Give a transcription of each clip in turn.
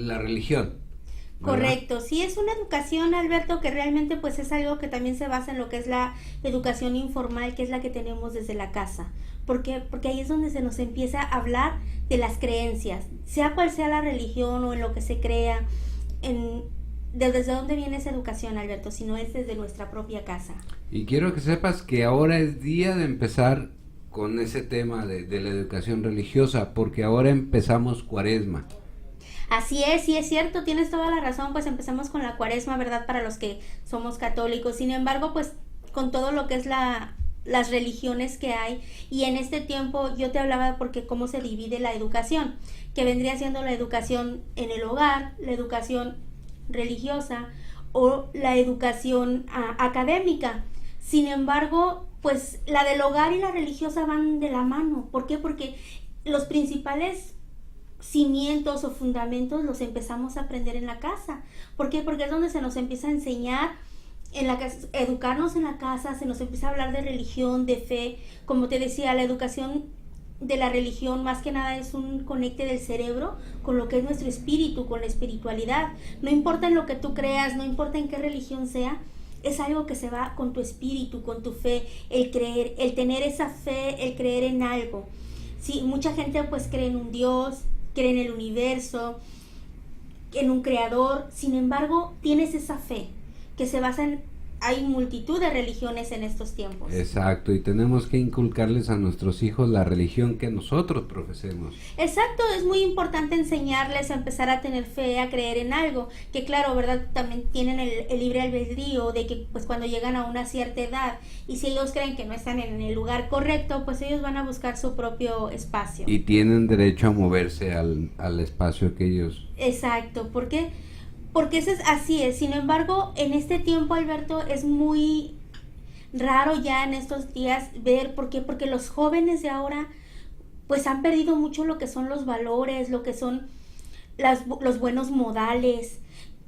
la religión, ¿verdad? Correcto, sí es una educación, Alberto, que realmente pues es algo que también se basa en lo que es la educación informal, que es la que tenemos desde la casa. ¿Por qué? Porque ahí es donde se nos empieza a hablar de las creencias, sea cual sea la religión o en lo que se crea, en, desde dónde viene esa educación, Alberto, si no es desde nuestra propia casa. Y quiero que sepas que ahora es día de empezar con ese tema de la educación religiosa, porque ahora empezamos Cuaresma. Así es, sí es cierto, tienes toda la razón, pues empezamos con la cuaresma, ¿verdad? Para los que somos católicos. Sin embargo, pues con todo lo que es las religiones que hay, y en este tiempo yo te hablaba porque cómo se divide la educación, que vendría siendo la educación en el hogar, la educación religiosa o la educación académica. Sin embargo, pues la del hogar y la religiosa van de la mano. ¿Por qué? Porque los principales cimientos o fundamentos los empezamos a aprender en la casa. ¿Por qué? Porque es donde se nos empieza a enseñar en la casa, educarnos en la casa, se nos empieza a hablar de religión, de fe. Como te decía, la educación de la religión más que nada es un conecte del cerebro con lo que es nuestro espíritu, con la espiritualidad. No importa en lo que tú creas, no importa en qué religión sea, es algo que se va con tu espíritu, con tu fe, el creer, el tener esa fe, el creer en algo. Sí, mucha gente pues cree en un Dios, cree en el universo, en un creador. Sin embargo, tienes esa fe que se basa en... Hay multitud de religiones en estos tiempos. Exacto, y tenemos que inculcarles a nuestros hijos la religión que nosotros profesemos. Exacto, es muy importante enseñarles a empezar a tener fe, a creer en algo, que claro, ¿verdad? También tienen el libre albedrío de que pues cuando llegan a una cierta edad y si ellos creen que no están en el lugar correcto, pues ellos van a buscar su propio espacio. Y tienen derecho a moverse al espacio que ellos... Exacto, ¿por qué? Porque eso es así es. Sin embargo, en este tiempo, Alberto, es muy raro ya en estos días ver, ¿por qué? Porque los jóvenes de ahora pues han perdido mucho lo que son los valores, lo que son los buenos modales,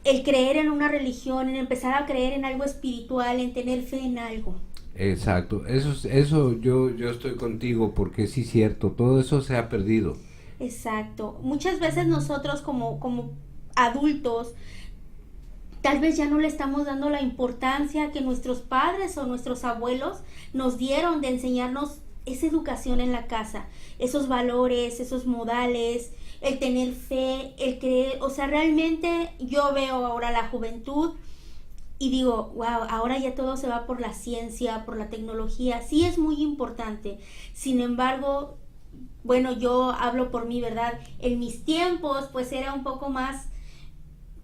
el creer en una religión, en empezar a creer en algo espiritual, en tener fe en algo. Exacto, eso yo estoy contigo, porque sí es cierto, todo eso se ha perdido. Exacto. Muchas veces nosotros como adultos tal vez ya no le estamos dando la importancia que nuestros padres o nuestros abuelos nos dieron de enseñarnos esa educación en la casa, esos valores, esos modales, el tener fe, el creer. O sea, realmente yo veo ahora la juventud y digo, wow, ahora ya todo se va por la ciencia, por la tecnología. Sí es muy importante. Sin embargo, bueno, yo hablo por mí, ¿verdad? En mis tiempos, pues era un poco más,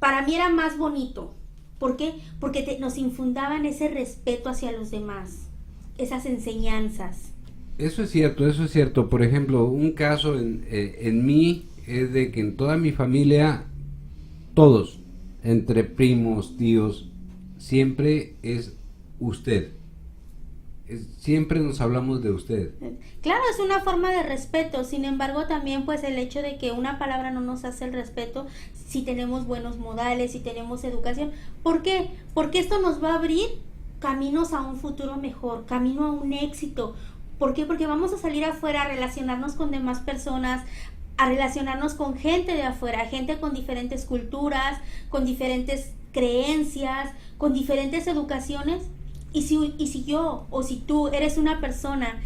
para mí era más bonito. ¿Por qué? Porque nos infundaban ese respeto hacia los demás, esas enseñanzas. Eso es cierto, eso es cierto. Por ejemplo, un caso en mí es de que en toda mi familia, todos, entre primos, tíos, siempre es usted. Siempre nos hablamos de usted. Claro, es una forma de respeto. Sin embargo, también pues el hecho de que una palabra no nos hace el respeto si tenemos buenos modales, si tenemos educación. ¿Por qué? Porque esto nos va a abrir caminos a un futuro mejor, camino a un éxito. ¿Por qué? Porque vamos a salir afuera a relacionarnos con demás personas, a relacionarnos con gente de afuera, gente con diferentes culturas, con diferentes creencias, con diferentes educaciones. Y si yo o si tú eres una persona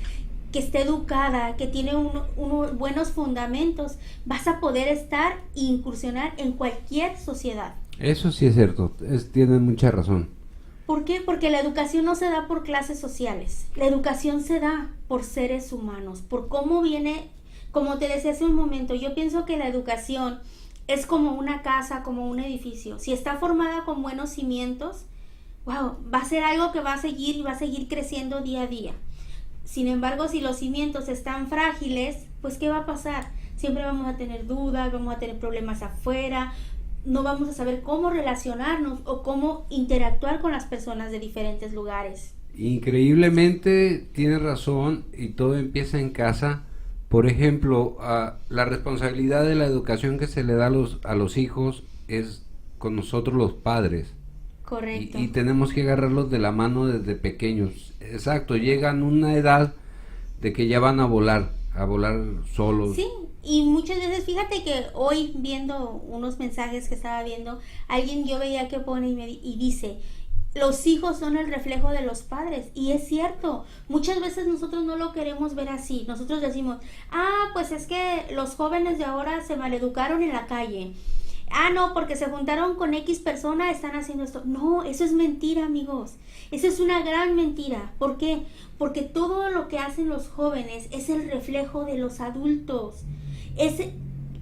que esté educada, que tiene unos buenos fundamentos, vas a poder estar e incursionar en cualquier sociedad. Eso sí es cierto, tienen mucha razón. ¿Por qué? Porque la educación no se da por clases sociales. La educación se da por seres humanos, por cómo viene, como te decía hace un momento, yo pienso que la educación es como una casa, como un edificio. Si está formada con buenos cimientos, wow, va a ser algo que va a seguir y va a seguir creciendo día a día. Sin embargo, si los cimientos están frágiles, pues ¿qué va a pasar? Siempre vamos a tener dudas, vamos a tener problemas afuera, no vamos a saber cómo relacionarnos o cómo interactuar con las personas de diferentes lugares. Increíblemente tienes razón, y todo empieza en casa. Por ejemplo, la responsabilidad de la educación que se le da a los hijos es con nosotros los padres. Correcto. Y tenemos que agarrarlos de la mano desde pequeños. Exacto, llegan a una edad de que ya van a volar solos. Sí, Y muchas veces, fíjate que hoy viendo unos mensajes que estaba viendo, alguien yo veía que pone y dice, los hijos son el reflejo de los padres. Y es cierto, muchas veces nosotros no lo queremos ver así. Nosotros decimos, pues es que los jóvenes de ahora se maleducaron en la calle. No, porque se juntaron con X persona, están haciendo esto. No, eso es mentira, amigos. Eso es una gran mentira. ¿Por qué? Porque todo lo que hacen los jóvenes es el reflejo de los adultos. Es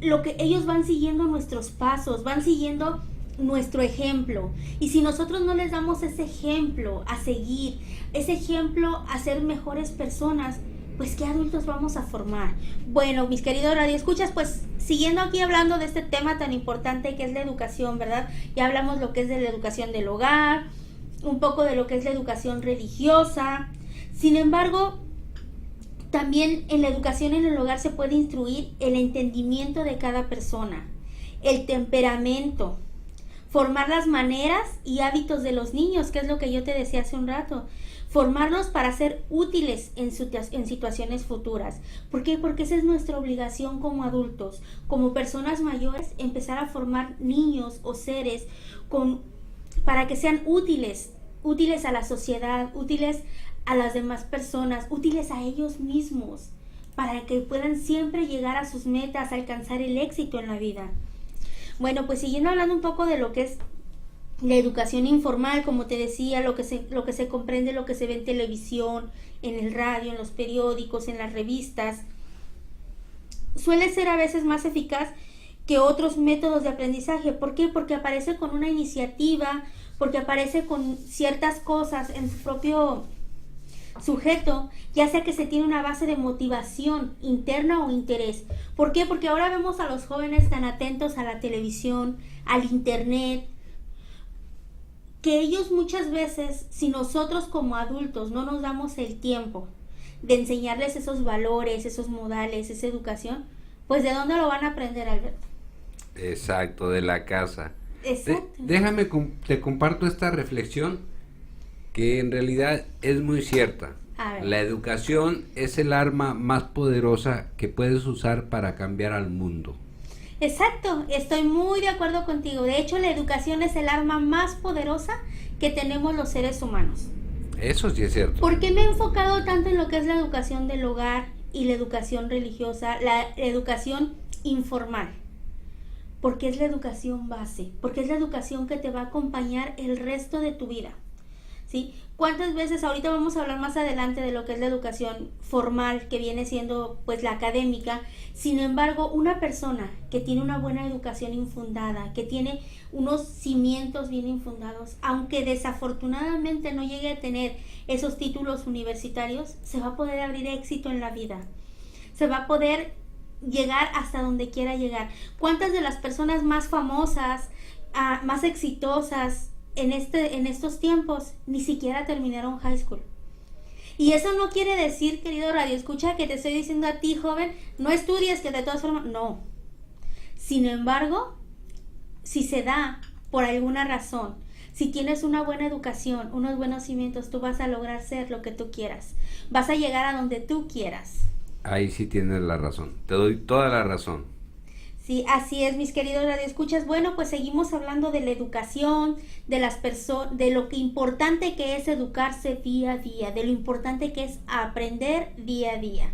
lo que ellos van siguiendo nuestros pasos, van siguiendo nuestro ejemplo. Y si nosotros no les damos ese ejemplo a seguir, ese ejemplo a ser mejores personas, pues ¿qué adultos vamos a formar? Bueno, mis queridos radioescuchas, pues siguiendo aquí hablando de este tema tan importante que es la educación, ¿verdad? Ya hablamos lo que es de la educación del hogar, un poco de lo que es la educación religiosa. Sin embargo, también en la educación en el hogar se puede instruir el entendimiento de cada persona, el temperamento, formar las maneras y hábitos de los niños, que es lo que yo te decía hace un rato. Formarlos para ser útiles en situaciones futuras. ¿Por qué? Porque esa es nuestra obligación como adultos, como personas mayores, empezar a formar niños o seres para que sean útiles a la sociedad, útiles a las demás personas, útiles a ellos mismos, para que puedan siempre llegar a sus metas, alcanzar el éxito en la vida. Bueno, pues siguiendo hablando un poco de lo que es la educación informal, como te decía, lo que se comprende, lo que se ve en televisión, en el radio, en los periódicos, en las revistas, suele ser a veces más eficaz que otros métodos de aprendizaje. ¿Por qué? Porque aparece con una iniciativa, porque aparece con ciertas cosas en su propio sujeto, ya sea que se tiene una base de motivación interna o interés. ¿Por qué? Porque ahora vemos a los jóvenes tan atentos a la televisión, al internet, que ellos muchas veces, si nosotros como adultos no nos damos el tiempo de enseñarles esos valores, esos modales, esa educación, pues ¿de dónde lo van a aprender, Alberto? Exacto, de la casa. Exacto. Déjame, te comparto esta reflexión que en realidad es muy cierta. La educación es el arma más poderosa que puedes usar para cambiar al mundo. Exacto, estoy muy de acuerdo contigo. De hecho, la educación es el arma más poderosa que tenemos los seres humanos. Eso sí es cierto. ¿Por qué me he enfocado tanto en lo que es la educación del hogar y la educación religiosa, la educación informal? Porque es la educación base, porque es la educación que te va a acompañar el resto de tu vida. ¿Sí? ¿Cuántas veces, ahorita vamos a hablar más adelante de lo que es la educación formal, que viene siendo pues la académica? Sin embargo, una persona que tiene una buena educación infundada, que tiene unos cimientos bien infundados, aunque desafortunadamente no llegue a tener esos títulos universitarios, se va a poder abrir éxito en la vida, se va a poder llegar hasta donde quiera llegar. ¿Cuántas de las personas más famosas, más exitosas en estos tiempos ni siquiera terminaron high school? Y eso no quiere decir, querido radioescucha, que te estoy diciendo a ti, joven, no estudies, que de todas formas, no. Sin embargo, si se da por alguna razón, si tienes una buena educación, unos buenos cimientos, tú vas a lograr ser lo que tú quieras, vas a llegar a donde tú quieras. Ahí sí tienes la razón, te doy toda la razón. Sí, así es, mis queridos radioescuchas. Bueno, pues seguimos hablando de la educación, de las personas, de lo que importante que es educarse día a día, de lo importante que es aprender día a día.